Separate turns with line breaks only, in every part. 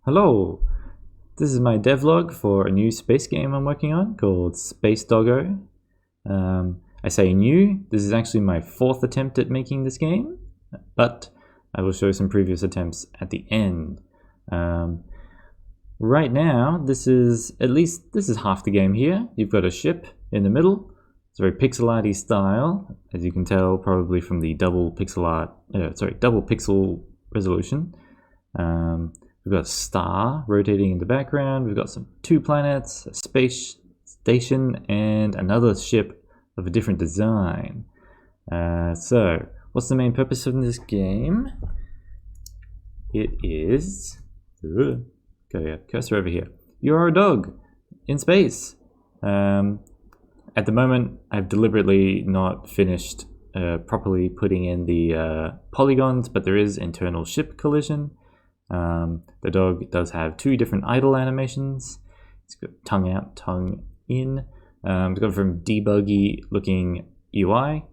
Hello, this is my devlog for a new space game I'm working on called Space Doggo. I say new, this is actually my 4th attempt at making this game, but I will show some previous attempts at the end. Right now, this is half the game here. You've got a ship in the middle. It's a very pixel arty style, as you can tell probably from the double pixel resolution. We've got a star rotating in the background. We've got two planets, a space station, and another ship of a different design. So, what's the main purpose of this game? It is... Got a cursor over here. You are a dog in space. At the moment, I've deliberately not finished properly putting in the polygons, but there is internal ship collision. The dog does have 2 different idle animations. It's got tongue out, tongue in. It's got from debuggy looking UI.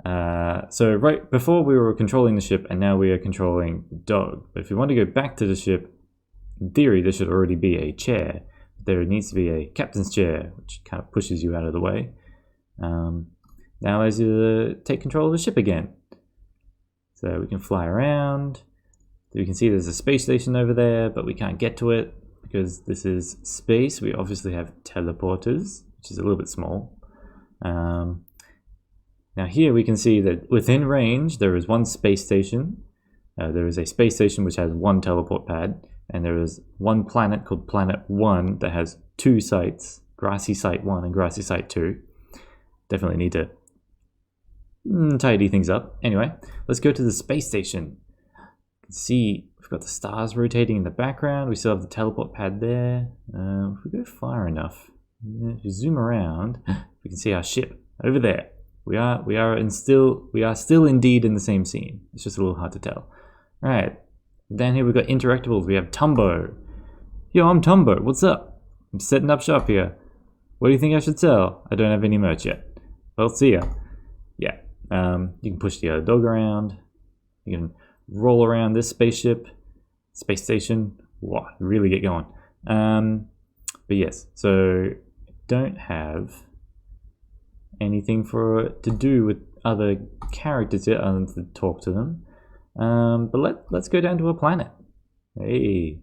So right before we were controlling the ship, and now we are controlling the dog. But if we want to go back to the ship, in theory there should already be a chair. There needs to be a captain's chair, which kind of pushes you out of the way. Now allows you to take control of the ship again. So we can fly around. You can see there's a space station over there, but we can't get to it because this is space. We obviously have teleporters, which is a little bit small. Now here we can see that within range there is one space station. There is a space station which has 1 teleport pad, and there is one planet called Planet 1 that has 2 sites, Grassy Site 1 and Grassy Site 2. Definitely need to tidy things up. Anyway, let's go to the space station. See, we've got the stars rotating in the background. We still have the teleport pad there. If we go far enough, if you zoom around, we can see our ship over there. We are still indeed in the same scene. It's just a little hard to tell. All right, down here we've got interactables. We have Tumbo. Yo, I'm Tumbo. What's up? I'm setting up shop here. What do you think I should sell? I don't have any merch yet. Well, see ya. Yeah. You can push the other dog around. You can roll around this spaceship, space station. Wow, really get going. But yes, so don't have anything to do with other characters yet other than to talk to them. But let's go down to a planet. Hey,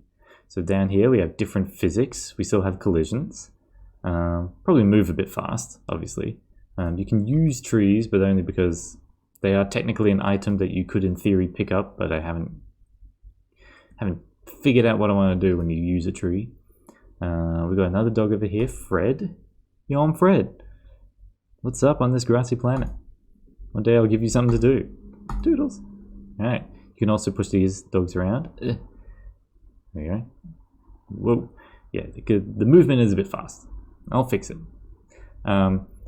so down here we have different physics. We still have collisions. Probably move a bit fast, obviously. You can use trees, but only because they are technically an item that you could in theory pick up, but I haven't figured out what I want to do when you use a tree. We've got another dog over here, Fred. Yo, I'm Fred. What's up on this grassy planet? One day I'll give you something to do. Doodles. Alright, you can also push these dogs around. There you go. Whoa. Yeah, the movement is a bit fast. I'll fix it.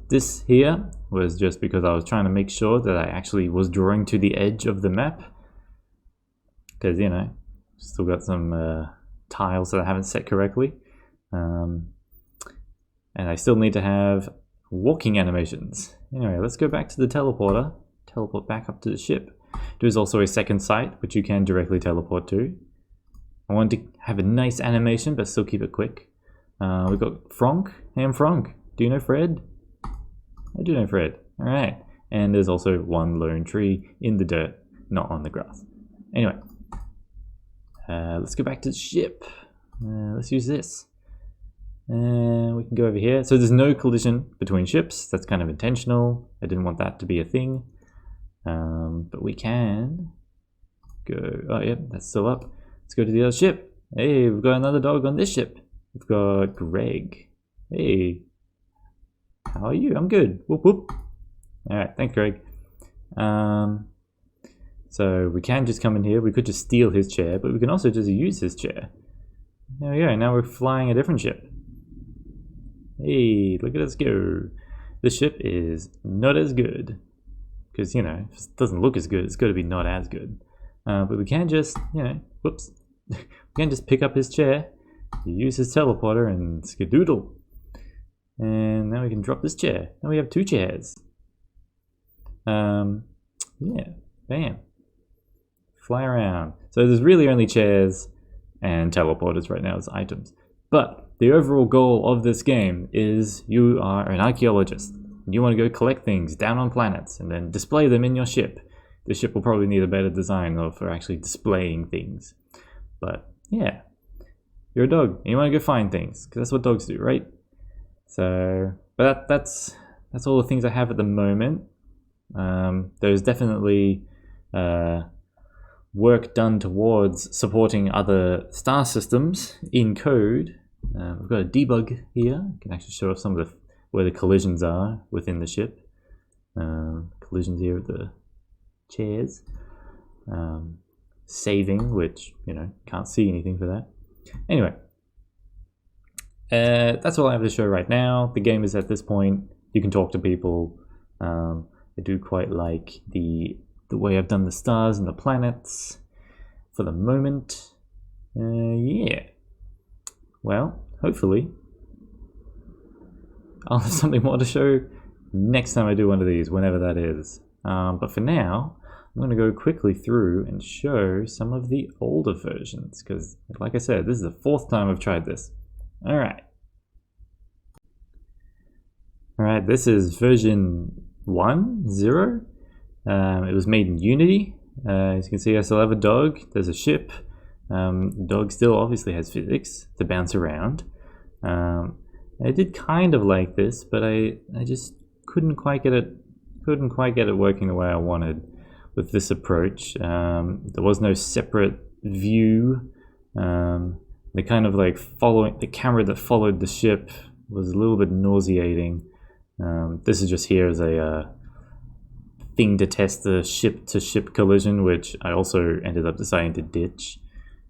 This here was just because I was trying to make sure that I actually was drawing to the edge of the map. Because, you know, still got some tiles that I haven't set correctly. And I still need to have walking animations. Anyway, let's go back to the teleporter. Teleport back up to the ship. There's also a second site, which you can directly teleport to. I want to have a nice animation, but still keep it quick. We've got Frank. Hey, I'm Frank. Do you know Fred? I do know Fred. Alright. And there's also one lone tree in the dirt, not on the grass. Anyway. Let's go back to the ship. Let's use this. And we can go over here. So there's no collision between ships. That's kind of intentional. I didn't want that to be a thing. But we can go... Oh, yeah, that's still up. Let's go to the other ship. Hey, we've got another dog on this ship. We've got Greg. Hey. How are you? I'm good. Whoop whoop. Alright, thanks Greg. So we can just come in here. We could just steal his chair, but we can also just use his chair. There we go. Now we're flying a different ship. Hey, look at us go. This ship is not as good. Because, you know, if it doesn't look as good, it's got to be not as good. But we can just, you know, whoops. We can just pick up his chair, use his teleporter, and skadoodle. And now we can drop this chair. Now we have 2 chairs. Yeah, bam. Fly around. So there's really only chairs and teleporters right now as items. But the overall goal of this game is you are an archaeologist. You want to go collect things down on planets and then display them in your ship. The ship will probably need a better design though for actually displaying things. But yeah, you're a dog and you want to go find things because that's what dogs do, right? So, but that's all the things I have at the moment. There's definitely work done towards supporting other star systems in code. We've got a debug here. I can actually show off some of where the collisions are within the ship. Collisions here with the chairs. Saving, which, you know, can't see anything for that. Anyway, that's all I have to show right now. The game is at this point. You can talk to people. I do quite like the way I've done the stars and the planets for the moment. Yeah. Well, hopefully I'll have something more to show next time I do one of these, whenever that is. But for now, I'm going to go quickly through and show some of the older versions, because like I said, this is the 4th time I've tried this. Alright, this is version 1.0. It was made in Unity. As you can see, I still have a dog. There's a ship. The dog still obviously has physics to bounce around. I did kind of like this, but I just couldn't quite get it working the way I wanted with this approach. There was no separate view. The kind of like the camera that followed the ship was a little bit nauseating. This is just here as a thing to test the ship-to-ship collision, which I also ended up deciding to ditch.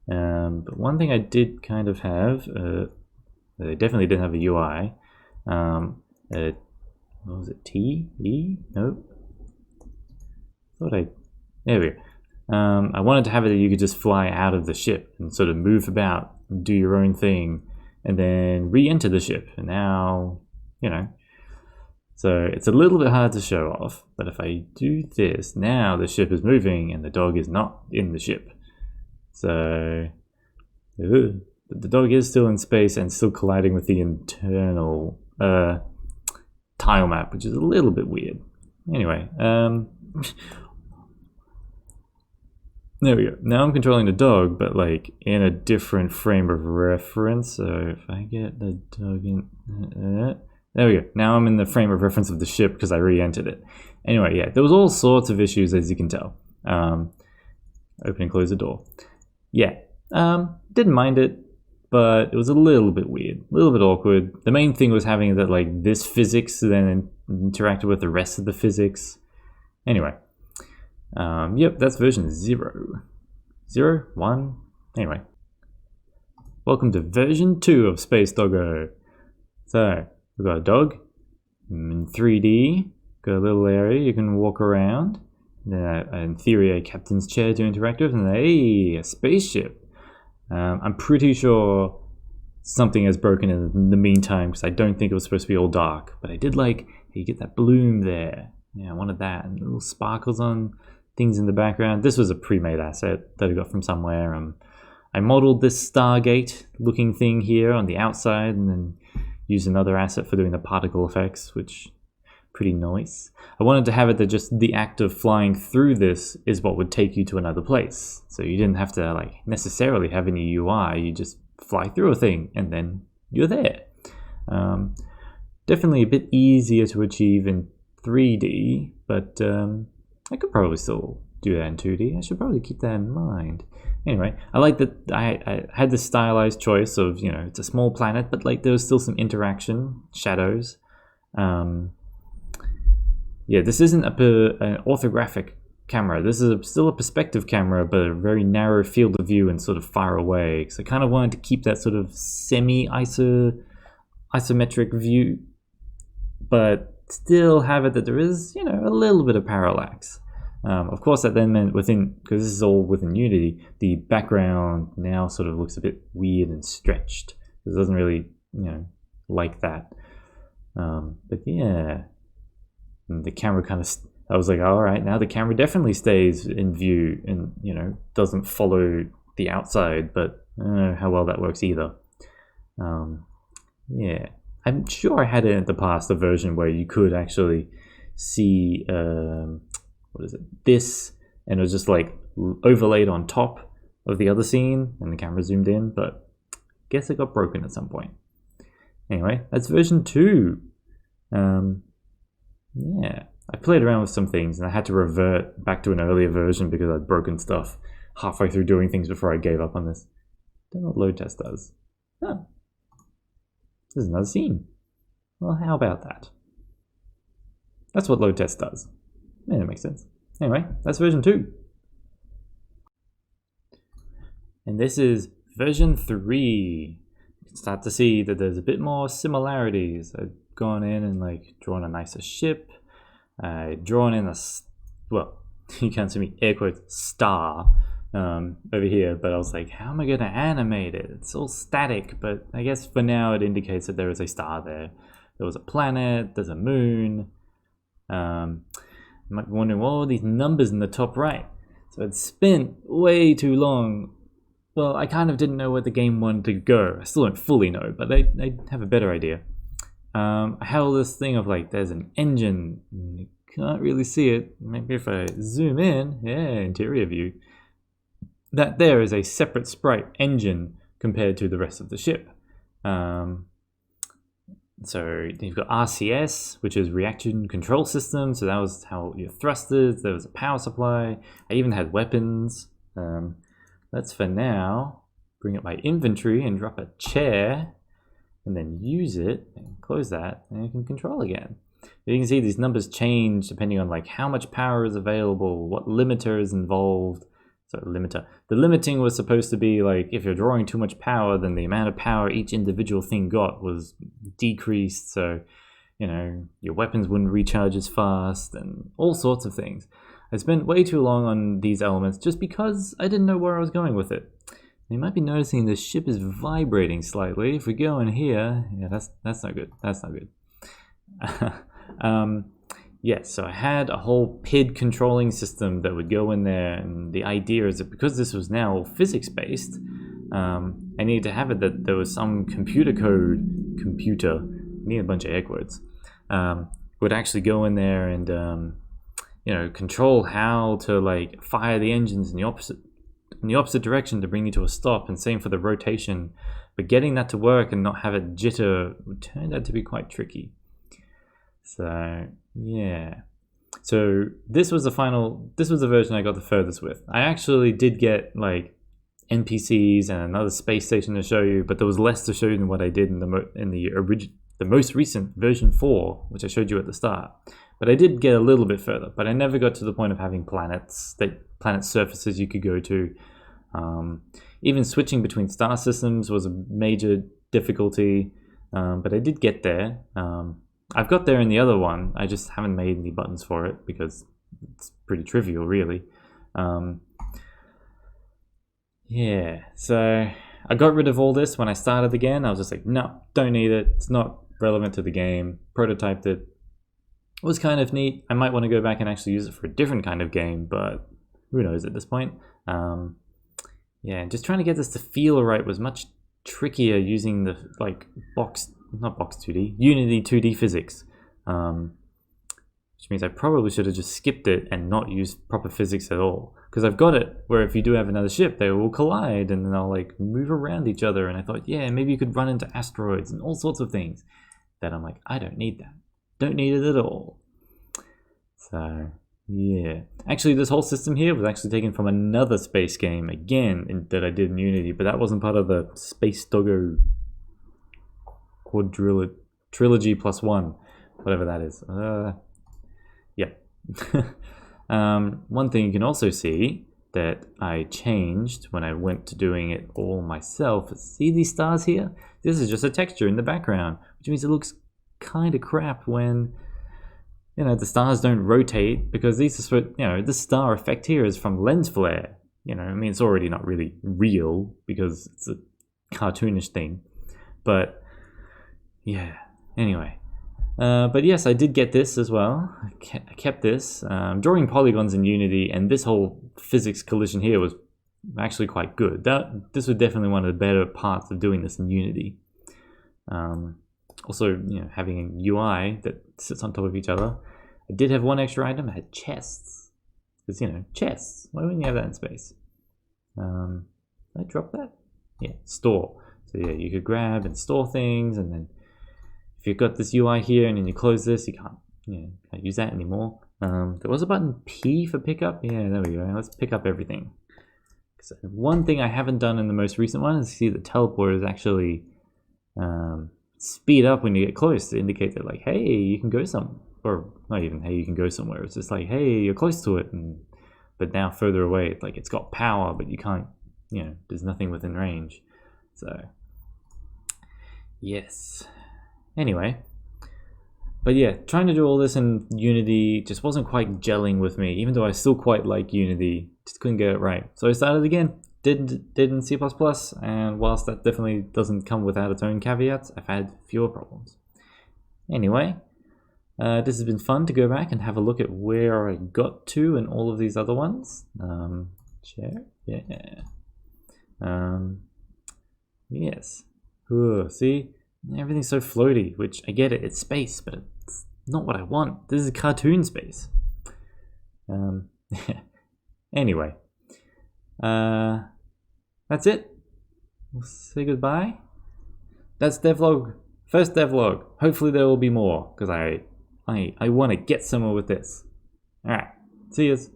But one thing I did kind of have, they definitely didn't have a UI. What was it? T? E? Nope. There we go. I wanted to have it that you could just fly out of the ship and sort of move about, and do your own thing, and then re-enter the ship. And now, you know. So it's a little bit hard to show off, but if I do this, now the ship is moving and the dog is not in the ship. So the dog is still in space and still colliding with the internal tile map, which is a little bit weird. Anyway, there we go. Now I'm controlling the dog, but like in a different frame of reference. So if I get the dog in, there we go. Now I'm in the frame of reference of the ship because I re-entered it. Anyway, yeah, there was all sorts of issues, as you can tell. Open and close the door. Yeah, didn't mind it, but it was a little bit weird, a little bit awkward. The main thing was having that like this physics then interacted with the rest of the physics. Anyway, yep, that's version 0. 0, 1, anyway. Welcome to version 2 of Space Doggo. So, we've got a dog in 3D, got a little area you can walk around. Then in theory a captain's chair to interact with, and a spaceship. I'm pretty sure something has broken in the meantime because I don't think it was supposed to be all dark. But I did like, you get that bloom there. Yeah, I wanted that. And little sparkles on things in the background. This was a pre-made asset that I got from somewhere. I modeled this Stargate looking thing here on the outside and then used another asset for doing the particle effects, which pretty nice. I wanted to have it that just the act of flying through this is what would take you to another place. So you didn't have to like necessarily have any UI, you just fly through a thing and then you're there. Definitely a bit easier to achieve in 3D, but I could probably still do that in 2D. I should probably keep that in mind. Anyway, I like that I had this stylized choice of, you know, it's a small planet, but like there was still some interaction, shadows. Yeah, this isn't an orthographic camera. This is still a perspective camera, but a very narrow field of view and sort of far away. So I kind of wanted to keep that sort of semi-isometric view, but still have it that there is, you know, a little bit of parallax. Of course, that then meant within, because this is all within Unity, the background now sort of looks a bit weird and stretched. It doesn't really, you know, like that. But yeah. And the camera kind of, I was like, all right, now the camera definitely stays in view and, you know, doesn't follow the outside, but I don't know how well that works either. Yeah, I'm sure I had it in the past, a version where you could actually see what is it? This, and it was just like overlaid on top of the other scene, and the camera zoomed in. But I guess it got broken at some point. Anyway, that's version 2. Yeah, I played around with some things, and I had to revert back to an earlier version because I'd broken stuff halfway through doing things before I gave up on this. Don't know what load test does. Oh, there's another scene. Well, how about that? That's what load test does. Yeah, that makes sense. Anyway, that's version 2. And this is version 3. You can start to see that there's a bit more similarities. I've gone in and like drawn a nicer ship. I've drawn in a, well, you can't see me, air quotes, star over here, but I was like, how am I going to animate it? It's all static, but I guess for now it indicates that there is a star there. There was a planet, there's a moon. You might be wondering, what are all these numbers in the top right? So I'd spent way too long. Well, I kind of didn't know where the game wanted to go. I still don't fully know, but I have a better idea. I had all this thing of like, there's an engine. You can't really see it. Maybe if I zoom in, yeah, interior view. That there is a separate sprite engine compared to the rest of the ship. So you've got RCS, which is reaction control system. So that was how your thrusters. There was a power supply. I even had weapons. Let's for now bring up my inventory and drop a chair, and then use it and close that, and you can control again. You can see these numbers change depending on like how much power is available, what limiter is involved. So limiter. The limiting was supposed to be like if you're drawing too much power, then the amount of power each individual thing got was decreased. So, you know, your weapons wouldn't recharge as fast and all sorts of things. I spent way too long on these elements just because I didn't know where I was going with it. You might be noticing the ship is vibrating slightly. If we go in here, yeah, that's not good. That's not good. Yes, so I had a whole PID controlling system that would go in there, and the idea is that because this was now physics-based, I needed to have it that there was some computer, I need a bunch of air quotes, would actually go in there and, you know, control how to like fire the engines in the opposite direction to bring you to a stop, and same for the rotation. But getting that to work and not have it jitter turned out to be quite tricky. So yeah, so this was the version I got the furthest with. I actually did get like NPCs and another space station to show you, but there was less to show you than what I did in the most recent version 4, which I showed you at the start. But I did get a little bit further, but I never got to the point of having planet surfaces you could go to. Even switching between star systems was a major difficulty, but I did get there. I've got there in the other one. I just haven't made any buttons for it because it's pretty trivial, really. Yeah, so I got rid of all this when I started again. I was just like, no, don't need it. It's not relevant to the game. Prototyped it. It was kind of neat. I might want to go back and actually use it for a different kind of game, but who knows at this point. Yeah, just trying to get this to feel right was much trickier using the like not box 2D, Unity 2D physics, which means I probably should have just skipped it and not used proper physics at all. Because I've got it where if you do have another ship, they will collide and they'll like move around each other. And I thought, yeah, maybe you could run into asteroids and all sorts of things. That I'm like, I don't need that. Don't need it at all. So yeah, actually this whole system here was actually taken from another space game again that I did in Unity, but that wasn't part of the Space Doggo trilogy plus one, whatever that is. Yeah. One thing you can also see that I changed when I went to doing it all myself is, see these stars here? This is just a texture in the background, which means it looks kind of crap when, you know, the stars don't rotate, because these are, you know, this star effect here is from lens flare. You know, I mean, it's already not really real because it's a cartoonish thing, but yeah, anyway. But yes, I did get this as well. I kept this. Drawing polygons in Unity, and this whole physics collision here was actually quite good. This was definitely one of the better parts of doing this in Unity. Also, having a UI that sits on top of each other. I did have one extra item. I had chests. Because, chests. Why wouldn't you have that in space? Did I drop that? Yeah, store. So yeah, you could grab and store things, and then if you've got this UI here and then you close this, you can't use that anymore. There was a button P for pickup. Yeah, there we go. Let's pick up everything. So one thing I haven't done in the most recent one is see the teleporters actually speed up when you get close to indicate that, like, hey, you can go somewhere. Or not even, hey, you can go somewhere. It's just like, hey, you're close to it. But now further away, like it's got power, but you can't, there's nothing within range. So, yes. Anyway. But yeah, trying to do all this in Unity just wasn't quite gelling with me, even though I still quite like Unity, just couldn't get it right. So I started again, did in C++, and whilst that definitely doesn't come without its own caveats, I've had fewer problems. Anyway, this has been fun to go back and have a look at where I got to and all of these other ones. Share, yeah. Yes. Ooh, see? Everything's so floaty, which I get it, it's space, but it's not what I want. This is cartoon space. Anyway. That's it. We'll say goodbye. That's Devlog. First Devlog. Hopefully there will be more, because I want to get somewhere with this. Alright. See yous.